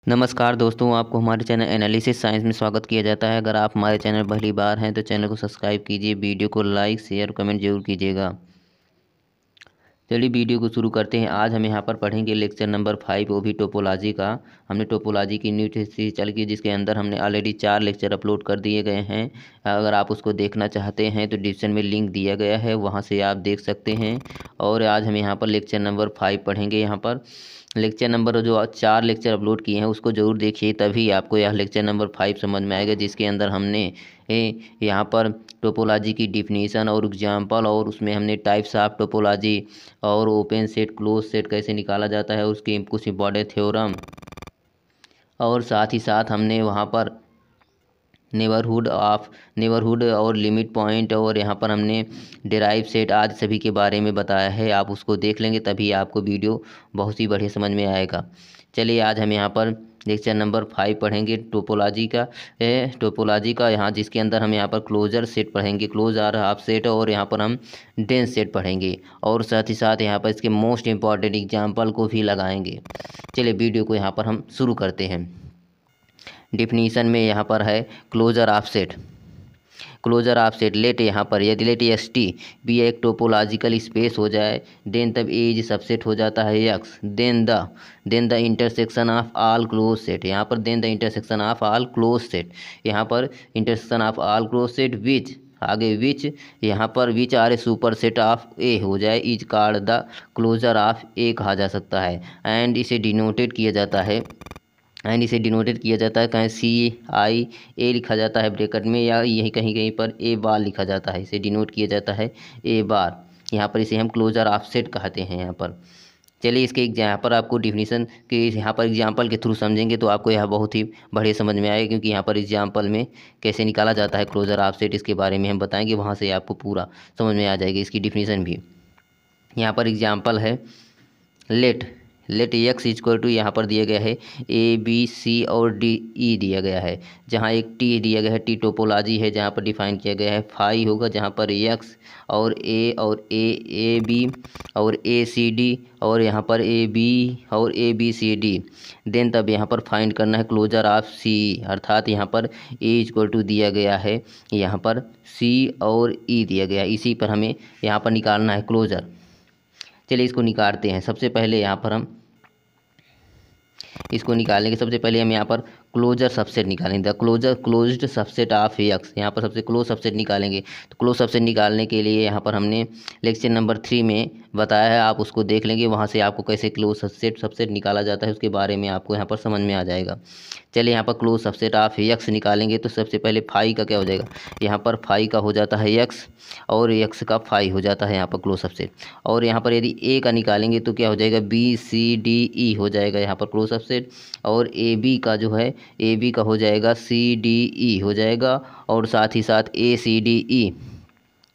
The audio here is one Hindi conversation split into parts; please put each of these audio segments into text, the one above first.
नमस्कार दोस्तों, आपको हमारे चैनल एनालिसिस साइंस में स्वागत किया जाता है। अगर आप हमारे चैनल पहली बार हैं तो चैनल को सब्सक्राइब कीजिए, वीडियो को लाइक शेयर कमेंट जरूर कीजिएगा। चलिए वीडियो को शुरू करते हैं। आज हम यहाँ पर पढ़ेंगे लेक्चर नंबर 5, वो भी टोपोलॉजी का। हमने टोपोलॉजी की न्यू सीरीज चल की, जिसके अंदर हमने ऑलरेडी 4 लेक्चर अपलोड कर दिए गए हैं। अगर आप उसको देखना चाहते हैं तो डिस्क्रिप्शन में लिंक दिया गया है, वहाँ से आप देख सकते हैं। और आज हम यहाँ पर लेक्चर नंबर 5 पढ़ेंगे। यहाँ पर लेक्चर नंबर जो 4 लेक्चर अपलोड किए हैं उसको ज़रूर देखिए, तभी आपको यह लेक्चर नंबर 5 समझ में आएगा, जिसके अंदर हमने यहाँ पर टोपोलॉजी की डिफिनीसन और एग्जांपल, और उसमें हमने टाइप्स ऑफ टोपोलॉजी और ओपन सेट क्लोज सेट कैसे निकाला जाता है उसके कुछ इंपॉर्टेंट थ्योरम, और साथ ही साथ हमने वहाँ पर नेबरहुड और लिमिट पॉइंट, और यहाँ पर हमने डिराइव सेट आदि सभी के बारे में बताया है। आप उसको देख लेंगे तभी आपको वीडियो बहुत ही बढ़िया समझ में आएगा। चलिए आज हम यहाँ पर लेक्चर नंबर 5 पढ़ेंगे टोपोलॉजी का यहाँ, जिसके अंदर हम यहाँ पर क्लोजर सेट पढ़ेंगे, क्लोज आर हाफ सेट, और यहाँ पर हम डेंस सेट पढ़ेंगे, और साथ ही साथ यहाँ पर इसके मोस्ट इम्पॉर्टेंट एग्जाम्पल को भी लगाएंगे। चलिए वीडियो को यहाँ पर हम शुरू करते हैं। डिफिनीशन में यहाँ पर है closure of set. Closure of set let यहाँ पर यदि लेट एस टी भी एक टोपोलॉजिकल स्पेस हो जाए, देन तब एज सबसेट हो जाता है X, then the intersection of all close set. यहाँ पर then the intersection of all close set, यहाँ पर intersection of all close set which, आगे विच, यहाँ पर which are a superset of A हो जाए, is called the closure of A कहा जा सकता है। एंड इसे डिनोटेड किया जाता है कहीं CIA लिखा जाता है ब्रैकेट में, या यही कहीं कहीं पर ए बार लिखा जाता है, इसे डिनोट किया जाता है ए बार। यहाँ पर इसे हम क्लोजर ऑफ सेट कहते हैं यहाँ पर। चलिए इसके यहाँ पर आपको डिफिनीशन के यहाँ पर एग्जाम्पल के थ्रू समझेंगे तो आपको यह बहुत ही बढ़िया समझ में आएगा, क्योंकि यहाँ पर एग्जाम्पल में कैसे निकाला जाता है क्लोजर ऑफ सेट, इसके बारे में हम बताएंगे, वहाँ से आपको पूरा समझ में आ जाएगी इसकी डिफिनीशन भी। यहाँ पर एग्जाम्पल है लेट एक्स इक्वल टू, यहाँ पर दिया गया है ABC और DE दिया गया है, जहाँ एक T दिया गया है, T टोपोलॉजी है, जहाँ पर डिफाइन किया गया है फाई होगा, जहाँ पर एक्स और A और AB और ACD, और यहाँ पर AB और ABCD। देन तब यहाँ पर फाइंड करना है क्लोजर ऑफ CE, अर्थात यहाँ पर A इक्वल टू दिया गया है, यहाँ पर C और E दिया गया है, इसी पर हमें यहाँ पर निकालना है क्लोजर। चलिए इसको निकालते हैं। सबसे पहले यहाँ पर हम इसको निकालेंगे। सबसे पहले हम यहाँ पर क्लोजर सबसेट निकालेंगे, the closed subset of x. यहाँ पर सबसे क्लोज सबसेट निकालेंगे, तो क्लोज सबसेट निकालने के लिए यहाँ पर हमने लेक्चर नंबर 3 में बताया है, आप उसको देख लेंगे, वहाँ से आपको कैसे क्लोज सबसेट निकाला जाता है उसके बारे में आपको यहाँ पर समझ में आ जाएगा। चलिए यहाँ पर क्लोज सबसेट ऑफ एक्स निकालेंगे, तो सबसे पहले फाई का क्या हो जाएगा, यहाँ पर फाई का हो जाता है एक्स, और एक्स का फाई हो जाता है यहाँ पर क्लोज सबसेट। और यहाँ पर यदि ए का निकालेंगे तो क्या हो जाएगा, BCDE हो जाएगा यहाँ पर क्लोज सबसेट, और AB का जो है AB का हो जाएगा CDE हो जाएगा, और साथ ही साथ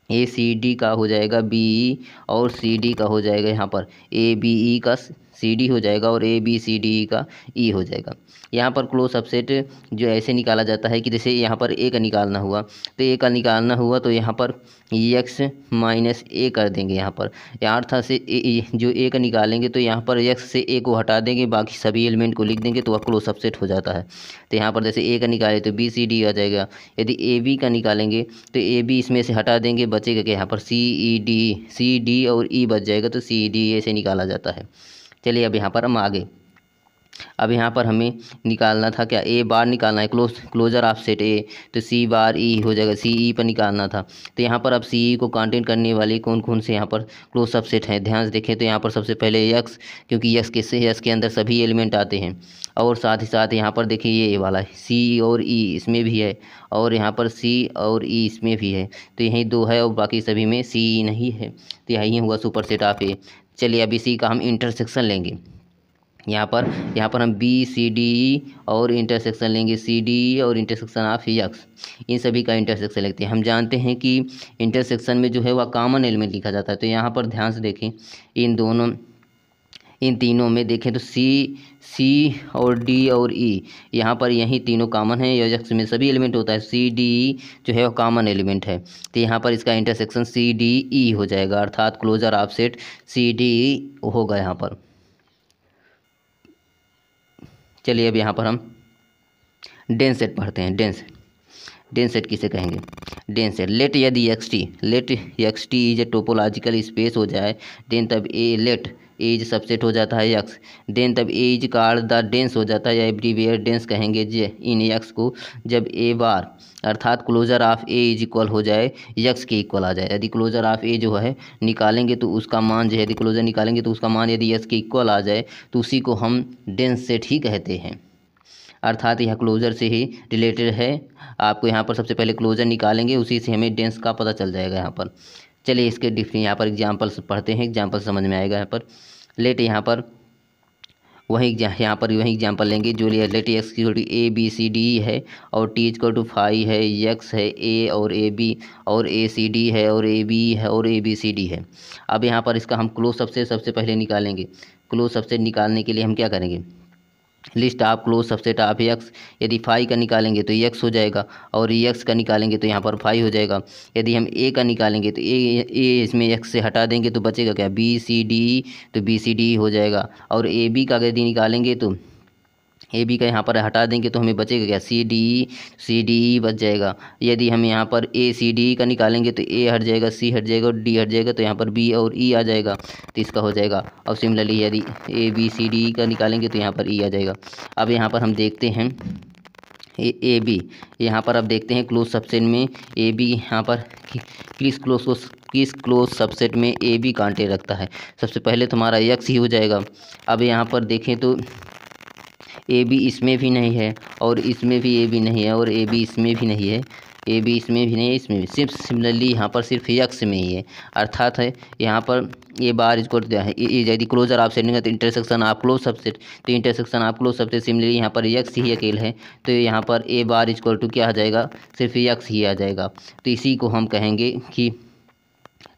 ACD का हो जाएगा BE, और CD का हो जाएगा यहाँ पर ABE का CD हो जाएगा, और ABCDE का E हो जाएगा। यहाँ पर क्लोज सबसेट जो ऐसे निकाला जाता है कि जैसे यहाँ पर A का निकालना हुआ, तो A का निकालना हुआ तो यहाँ पर x माइनस A कर देंगे। यहाँ पर अर्थात से जो A का निकालेंगे तो यहाँ पर x से A को हटा देंगे, बाकी सभी एलिमेंट को लिख देंगे, तो वह क्लोज सबसेट हो जाता है। तो यहाँ पर जैसे A का निकाले तो BCD आ जाएगा, यदि AB का निकालेंगे तो AB इसमें से हटा देंगे, बचेगा क्या, यहाँ पर CD और E बच जाएगा, तो CDA से निकाला जाता है। चलिए अब यहाँ पर हम आगे, अब यहाँ पर हमें निकालना था क्या, ए बार निकालना है, क्लोजर ऑफ सेट ए, तो C बार E हो जाएगा, CE पर निकालना था। तो यहाँ पर अब CE को कंटेन करने वाले कौन कौन से यहाँ पर क्लोज सबसेट हैं, ध्यान से देखें तो यहाँ पर सबसे पहले एक्स, क्योंकि एक्स के अंदर सभी एलिमेंट आते हैं, और साथ ही साथ यहाँ पर देखिए ये वाला C और E इसमें भी है, और यहाँ पर C और E इसमें भी है, तो यही 2 है, और बाकी सभी में CE नहीं है, तो यही हुआ सुपर सेट ऑफ ए। चलिए अब इसी का हम इंटरसेक्शन लेंगे। यहाँ पर हम BCDE और इंटरसेक्शन लेंगे CDE और इंटरसेक्शन ऑफ एक्स, इन सभी का इंटरसेक्शन लेते हैं। हम जानते हैं कि इंटरसेक्शन में जो है वह कॉमन एलिमेंट लिखा जाता है, तो यहाँ पर ध्यान से देखें, इन तीनों में देखें तो C और D और E, यहाँ पर यही तीनों कॉमन है, एक्स में सभी एलिमेंट होता है, CDE जो है वो कॉमन एलिमेंट है, तो यहाँ पर इसका इंटरसेक्शन CDE हो जाएगा, अर्थात क्लोजर ऑफ सेट CDE होगा यहाँ पर। चलिए अब यहाँ पर हम डेंस सेट पढ़ते हैं। डेंस सेट किसे कहेंगे? डेंस सेट लेट यदि x T is a topological space हो जाए देन तब ए लेट एज सबसेट हो जाता है यक्स, देन तब एज कार्ड द डेंस हो जाता है या एवरीवेयर डेंस कहेंगे जे इन यक्स को जब ए बार अर्थात closure of A is equal हो जाए यक्स के इक्वल आ जाए। यदि क्लोजर ऑफ ए जो है निकालेंगे तो उसका मान जो है, यदि क्लोजर निकालेंगे तो उसका मान यदि यक्स के इक्वल आ जाए तो उसी को हम डेंस सेट ही कहते हैं। अर्थात यह क्लोजर से ही रिलेटेड है। आपको यहाँ पर सबसे पहले क्लोजर निकालेंगे, उसी से हमें डेंस का पता चल जाएगा यहाँ पर। चलिए इसके यहाँ पर एग्जाम्पल्स पढ़ते हैं, एग्जाम्पल समझ में आएगा यहाँ पर। लेट यहाँ पर वही एग्जाम्पल लेंगे जो लेट एक्स की छोटी ए बी सी डी है और टी इक्वल टू 5 है, यक्स है, ए और ए बी और ए सी डी है और ए बी है और ए बी सी डी है। अब यहाँ पर इसका हम क्लोज सबसे पहले निकालेंगे। क्लोज सबसेट निकालने के लिए हम क्या करेंगे? List of close subset of x, यदि 5 का निकालेंगे तो एक्स हो जाएगा और एक्स का निकालेंगे तो यहाँ पर 5 हो जाएगा। यदि हम ए का निकालेंगे तो ए इसमें एक्स से हटा देंगे तो बचेगा क्या? बी सी डी, तो बी सी डी हो जाएगा। और ए बी का यदि निकालेंगे तो ए बी का यहाँ पर हटा देंगे तो हमें बचेगा क्या? सी डी बच जाएगा। यदि हम यहाँ पर ए सी डी का निकालेंगे तो ए हट जाएगा, सी हट जाएगा और डी हट जाएगा, तो यहाँ पर बी और ई आ जाएगा, तो इसका हो जाएगा। और सिमिलरली यदि ए बी सी डी का निकालेंगे तो यहाँ पर ई आ जाएगा। अब यहाँ पर हम देखते हैं ए बी, यहाँ पर अब देखते हैं क्लोज सबसेट में ए बी यहाँ पर किस क्लोज सबसेट में ए बी कांटे रखता है। सबसे पहले तुम्हारा यक्स ही हो जाएगा। अब यहाँ पर देखें तो ए बी इसमें भी नहीं है और इसमें भी ए बी नहीं है और ए बी इसमें भी नहीं है, ए बी इसमें भी नहीं है, इसमें भी सिर्फ सिमिलरली यहाँ पर सिर्फ यक्स में ही है। अर्थात है यहाँ पर ए बार इसको यदि क्लोजर आप सेटिंग है तो इंटरसेक्शन आप क्लोज सबसेट, तो इंटरसेक्शन आप क्लोज सबसेट सिमिलरली यहाँ पर यक्स ही अकेले है, तो यहाँ पर ए बार इक्वल टू क्या आ जाएगा? सिर्फ यक्स ही आ जाएगा। तो इसी को हम कहेंगे कि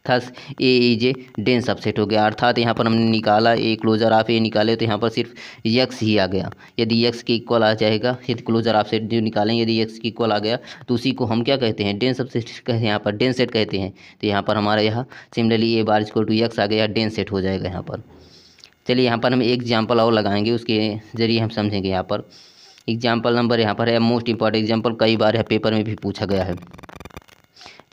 thus A is a dense subset हो गया। अर्थात यहाँ पर हमने निकाला ए क्लोजर ऑफ ए निकाले तो यहाँ पर सिर्फ यक्स ही आ गया। यदि यक्स के इक्वल आ जाएगा, यदि क्लोजर ऑफ सेट जो निकालेंगे यदि यक्स के इक्वल आ गया तो उसी को हम क्या कहते हैं? डेंस सबसेट कहते हैं, यहाँ पर डेंस सेट कहते हैं। तो यहाँ पर हमारा यहाँ similarly A bar equal to X आ गया, डेंस सेट हो जाएगा यहाँ पर। चलिए यहाँ पर हम एक एग्जाम्पल और लगाएंगे, उसके ज़रिए हम समझेंगे। यहाँ पर एग्जाम्पल नंबर यहाँ पर है मोस्ट इंपॉर्टेंट एग्जाम्पल, कई बार है पेपर में भी पूछा गया है।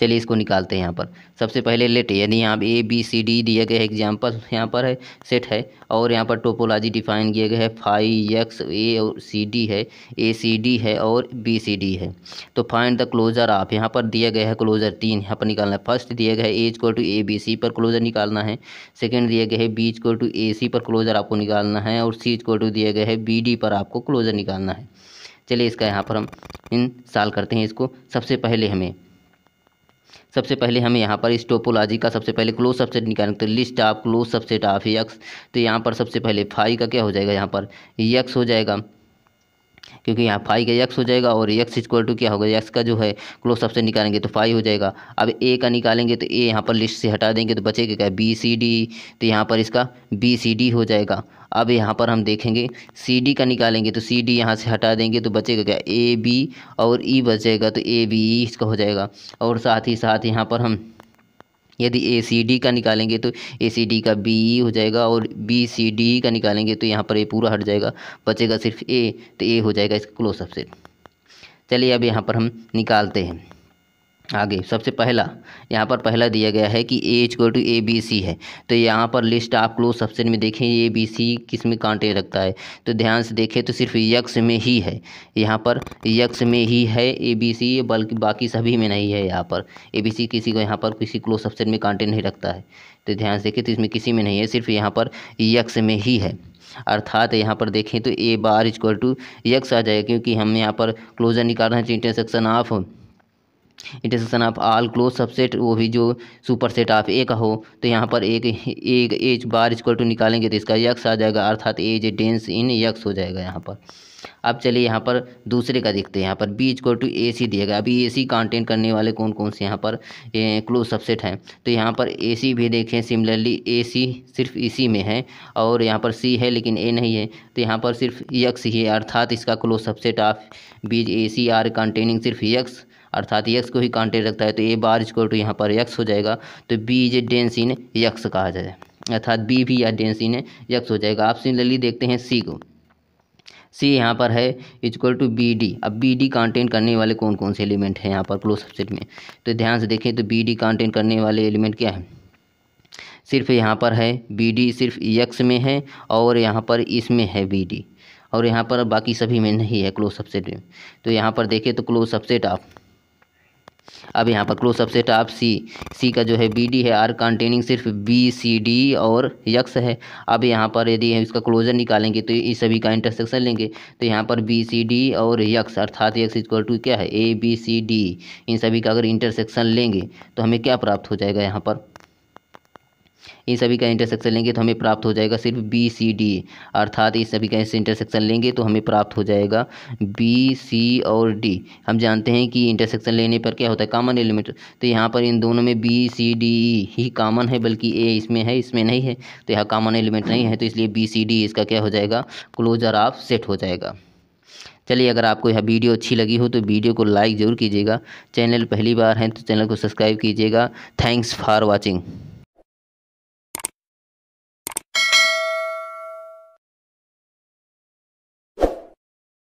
चलिए इसको निकालते हैं। यहाँ पर सबसे पहले लेट, यदि यहाँ ए बी सी डी दिए गए एग्जाम्पल यहाँ पर है सेट है और यहाँ पर टोपोलॉजी डिफाइन किए गए है 5 एक्स ए और सी डी है, ए सी डी है और बी सी डी है। तो फाइंड द क्लोजर ऑफ, यहाँ पर दिया गया है क्लोजर 3 यहाँ पर निकालना है। फर्स्ट दिया गया है A equal to A B C पर क्लोजर निकालना है। सेकेंड दिया गया है B equal to A C पर क्लोजर आपको निकालना है और सी इक्वल टू दिया गया है बी डी पर आपको क्लोजर निकालना है। चलिए इसका यहाँ पर हम इन सॉल्व करते हैं इसको। सबसे पहले हमें यहाँ पर इस टोपोलॉजी का सबसे पहले क्लोज सबसेट निकालना, तो list of close subset of x, तो यहाँ पर सबसे पहले 5 का क्या हो जाएगा? यहाँ पर यक्स हो जाएगा, क्योंकि यहाँ 5 का यक्स हो जाएगा और यक्स इक्वल टू क्या होगा? यक्स का जो है क्लोज सबसेट निकालेंगे तो 5 हो जाएगा। अब ए का निकालेंगे तो ए यहाँ पर लिस्ट से हटा देंगे तो बचेगा क्या? बी सी डी, तो यहाँ पर इसका बी सी डी हो जाएगा। अब यहाँ पर हम देखेंगे सी डी का निकालेंगे तो सी डी यहाँ से हटा देंगे तो बचेगा क्या? ए बी और ई बचेगा, तो ए बी ई इसका हो जाएगा। और साथ ही साथ यहाँ पर हम यदि ए सी डी का निकालेंगे तो ए सी डी का बी ई हो जाएगा और बी सी डी का निकालेंगे तो यहाँ पर ए पूरा हट जाएगा, बचेगा सिर्फ ए, तो ए हो जाएगा इसका क्लोज सबसेट। चलिए अब यहाँ पर हम निकालते हैं आगे। सबसे पहला यहाँ पर पहला दिया गया है कि A equal to A B C है, तो यहाँ पर लिस्ट ऑफ क्लोज सबसेट में देखें ए बी सी किस में कांटे रखता है, तो ध्यान से देखें तो सिर्फ यक्स में ही है, यहाँ पर यक्स में ही है ए बी सी, बल्कि बाकी सभी में नहीं है। यहाँ पर ए बी सी किसी को यहाँ पर किसी क्लोज सबसेट में कांटे नहीं रखता है, तो ध्यान से देखें तो इसमें किसी में नहीं है, सिर्फ यहाँ पर यक्स में ही है। अर्थात यहाँ पर देखें तो ए बार इक्वल टू यक्स आ जाएगा, क्योंकि हम यहाँ पर क्लोजर निकाल रहे हैं intersection of all close subset, वो भी जो सुपर सेट ऑफ ए का हो, तो यहाँ पर एक एच बार इक्वल टू निकालेंगे तो इसका यक्स आ जाएगा, अर्थात एज डेंस इन यक्स हो जाएगा यहाँ पर। अब चलिए यहाँ पर दूसरे का देखते हैं। यहाँ पर बी इक्वल टू ए सी दिया गया। अभी ए सी कांटेंट करने वाले कौन कौन से यहाँ पर क्लोज सबसेट हैं, तो यहाँ पर ए सी भी देखें, सिमिलरली ए सी सिर्फ इसी में है और यहाँ पर सी है लेकिन ए नहीं है, तो यहाँ पर सिर्फ यक्स ही है, अर्थात इसका क्लोज सबसेट ऑफ बीज ए सी आर कंटेनिंग सिर्फ यक्स, अर्थात यक्स को ही कांटेक्ट रखता है, तो ए बार इक्वल टू यहाँ पर यक्स हो जाएगा, तो B is dense in X कहा जाए, अर्थात बी भी या डेंस इन यक्स हो जाएगा। आप सिमिलरली देखते हैं सी को, सी यहाँ पर है इक्वल टू बी डी। अब बी डी कांटेन करने वाले कौन कौन से एलिमेंट हैं यहाँ पर क्लोज सबसेट में, तो ध्यान से देखें तो बी डी कांटेन करने वाले एलिमेंट क्या है, सिर्फ यहाँ पर है बी डी सिर्फ एक्स में है और यहाँ पर इसमें है बी डी, और यहाँ पर बाकी सभी में नहीं है क्लोज सबसेट में। तो यहाँ पर देखें तो क्लोज सबसेट ऑफ, अब यहाँ पर क्लोज सबसेट ऑफ सी का जो है बी डी है, आर कंटेनिंग सिर्फ बी सी डी और यक्स है। अब यहाँ पर यदि हम इसका क्लोजर निकालेंगे तो इस सभी का इंटरसेक्शन लेंगे, तो यहाँ पर बी सी डी और यक्स अर्थात यक्स इक्वल टू क्या है ए बी सी डी, इन सभी का अगर इंटरसेक्शन लेंगे तो हमें क्या प्राप्त हो जाएगा, यहाँ पर इन सभी का इंटरसेक्शन लेंगे तो हमें प्राप्त हो जाएगा सिर्फ बी सी डी, अर्थात इस सभी का इंटरसेक्शन लेंगे तो हमें प्राप्त हो जाएगा बी सी और डी। हम जानते हैं कि इंटरसेक्शन लेने पर क्या होता है, कॉमन एलिमेंट, तो यहाँ पर इन दोनों में बी सी डी ही कॉमन है, बल्कि ए इसमें है इसमें नहीं है, तो यहाँ कॉमन एलिमेंट नहीं है, तो इसलिए बी सी डी इसका क्या हो जाएगा, क्लोजर ऑफ सेट हो जाएगा। चलिए, अगर आपको यह वीडियो अच्छी लगी हो तो वीडियो को लाइक ज़रूर कीजिएगा, चैनल पहली बार है तो चैनल को सब्सक्राइब कीजिएगा। Thanks for watching.